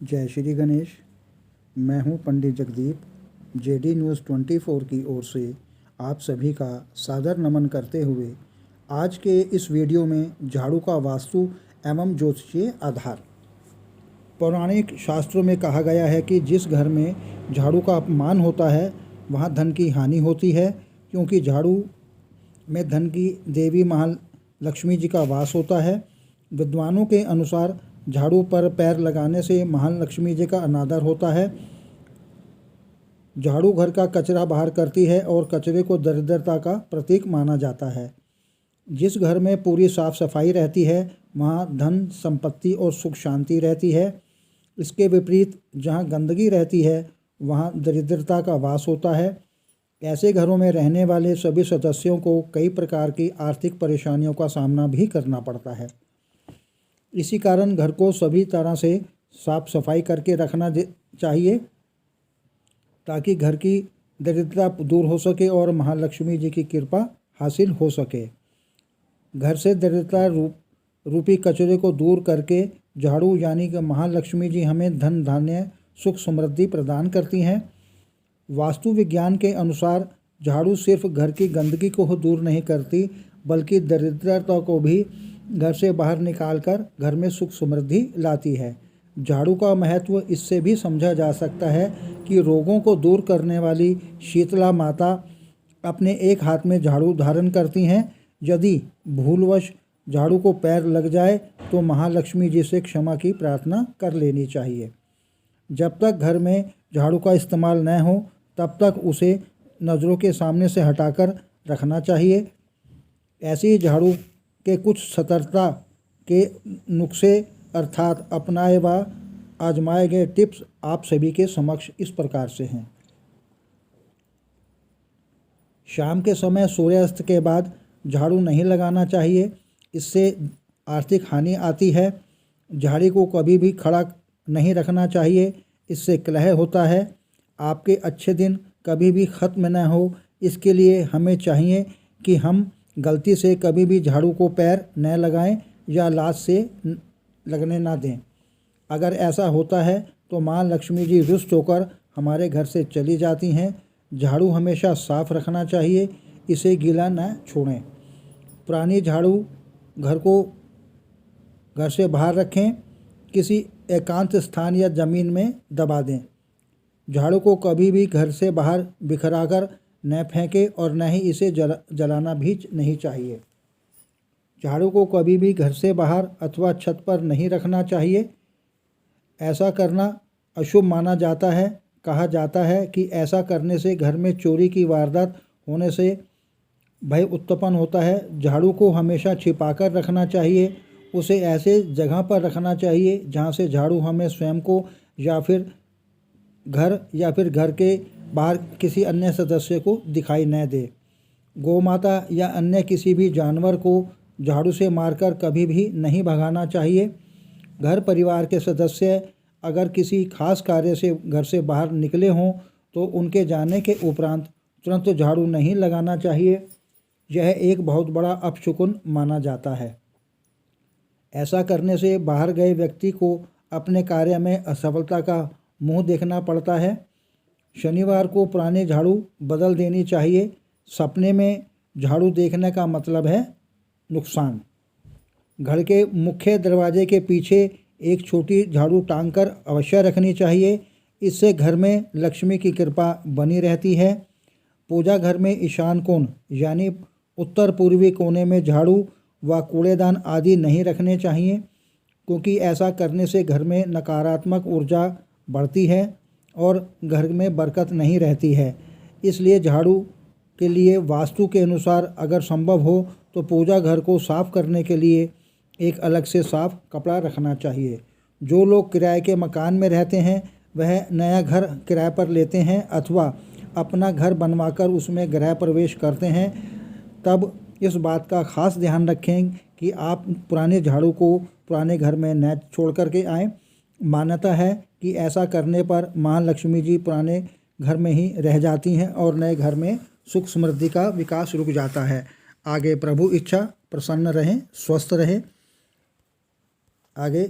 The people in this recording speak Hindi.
जय श्री गणेश। मैं हूं पंडित जगदीप। जेडी न्यूज़ 24 की ओर से आप सभी का सादर नमन करते हुए आज के इस वीडियो में झाड़ू का वास्तु एवं ज्योतिषीय आधार। पौराणिक शास्त्रों में कहा गया है कि जिस घर में झाड़ू का अपमान होता है वहाँ धन की हानि होती है, क्योंकि झाड़ू में धन की देवी महालक्ष्मी जी का वास होता है। विद्वानों के अनुसार झाड़ू पर पैर लगाने से महालक्ष्मी जी का अनादर होता है। झाड़ू घर का कचरा बाहर करती है और कचरे को दरिद्रता का प्रतीक माना जाता है। जिस घर में पूरी साफ सफाई रहती है वहाँ धन, संपत्ति और सुख शांति रहती है। इसके विपरीत जहाँ गंदगी रहती है वहाँ दरिद्रता का वास होता है। ऐसे घरों में रहने वाले सभी सदस्यों को कई प्रकार की आर्थिक परेशानियों का सामना भी करना पड़ता है। इसी कारण घर को सभी तरह से साफ सफाई करके रखना चाहिए ताकि घर की दरिद्रता दूर हो सके और महालक्ष्मी जी की कृपा हासिल हो सके। घर से दरिद्रता रूपी कचरे को दूर करके झाड़ू यानी कि महालक्ष्मी जी हमें धन, धान्य, सुख, समृद्धि प्रदान करती हैं। वास्तु विज्ञान के अनुसार झाड़ू सिर्फ घर की गंदगी को दूर नहीं करती बल्कि दरिद्रता को भी घर से बाहर निकालकर घर में सुख समृद्धि लाती है। झाड़ू का महत्व इससे भी समझा जा सकता है कि रोगों को दूर करने वाली शीतला माता अपने एक हाथ में झाड़ू धारण करती हैं। यदि भूलवश झाड़ू को पैर लग जाए तो महालक्ष्मी जी से क्षमा की प्रार्थना कर लेनी चाहिए। जब तक घर में झाड़ू का इस्तेमाल न हो तब तक उसे नज़रों के सामने से हटाकर रखना चाहिए। ऐसे ही झाड़ू के कुछ सतर्कता के नुस्खे अर्थात अपनाए व आजमाए गए टिप्स आप सभी के समक्ष इस प्रकार से हैं। शाम के समय सूर्यास्त के बाद झाड़ू नहीं लगाना चाहिए, इससे आर्थिक हानि आती है। झाड़ी को कभी भी खड़ा नहीं रखना चाहिए, इससे कलह होता है। आपके अच्छे दिन कभी भी ख़त्म न हो, इसके लिए हमें चाहिए कि हम गलती से कभी भी झाड़ू को पैर न लगाएं या लात से लगने ना दें। अगर ऐसा होता है तो माँ लक्ष्मी जी रुष्ट होकर हमारे घर से चली जाती हैं। झाड़ू हमेशा साफ रखना चाहिए, इसे गीला न छोड़ें। पुरानी झाड़ू घर से बाहर रखें, किसी एकांत स्थान या ज़मीन में दबा दें। झाड़ू को कभी भी घर से बाहर बिखराकर न फेंके और न ही इसे जलाना भी नहीं चाहिए। झाड़ू को कभी भी घर से बाहर अथवा छत पर नहीं रखना चाहिए। ऐसा करना अशुभ माना जाता है। कहा जाता है कि ऐसा करने से घर में चोरी की वारदात होने से भय उत्पन्न होता है। झाड़ू को हमेशा छिपाकर रखना चाहिए, उसे ऐसे जगह पर रखना चाहिए जहाँ से झाड़ू हमें स्वयं को या फिर घर के बाहर किसी अन्य सदस्य को दिखाई न दे। गौमाता या अन्य किसी भी जानवर को झाड़ू से मारकर कभी भी नहीं भगाना चाहिए। घर परिवार के सदस्य अगर किसी खास कार्य से घर से बाहर निकले हों तो उनके जाने के उपरांत तुरंत झाड़ू नहीं लगाना चाहिए। यह एक बहुत बड़ा अपशकुन माना जाता है। ऐसा करने से बाहर गए व्यक्ति को अपने कार्य में असफलता का मुंह देखना पड़ता है। शनिवार को पुराने झाड़ू बदल देनी चाहिए। सपने में झाड़ू देखने का मतलब है नुकसान। घर के मुख्य दरवाजे के पीछे एक छोटी झाड़ू टांगकर अवश्य रखनी चाहिए, इससे घर में लक्ष्मी की कृपा बनी रहती है। पूजा घर में ईशान कोण यानी उत्तर पूर्वी कोने में झाड़ू व कूड़ेदान आदि नहीं रखने चाहिए, क्योंकि ऐसा करने से घर में नकारात्मक ऊर्जा बढ़ती है और घर में बरकत नहीं रहती है। इसलिए झाड़ू के लिए वास्तु के अनुसार अगर संभव हो तो पूजा घर को साफ करने के लिए एक अलग से साफ कपड़ा रखना चाहिए। जो लोग किराए के मकान में रहते हैं वह नया घर किराए पर लेते हैं अथवा अपना घर बनवाकर उसमें गृह प्रवेश करते हैं, तब इस बात का खास ध्यान रखें कि आप पुराने झाड़ू को पुराने घर में न छोड़ करके आएँ। मान्यता है कि ऐसा करने पर माँ लक्ष्मी जी पुराने घर में ही रह जाती हैं और नए घर में सुख समृद्धि का विकास रुक जाता है। आगे प्रभु इच्छा, प्रसन्न रहें, स्वस्थ रहें। आगे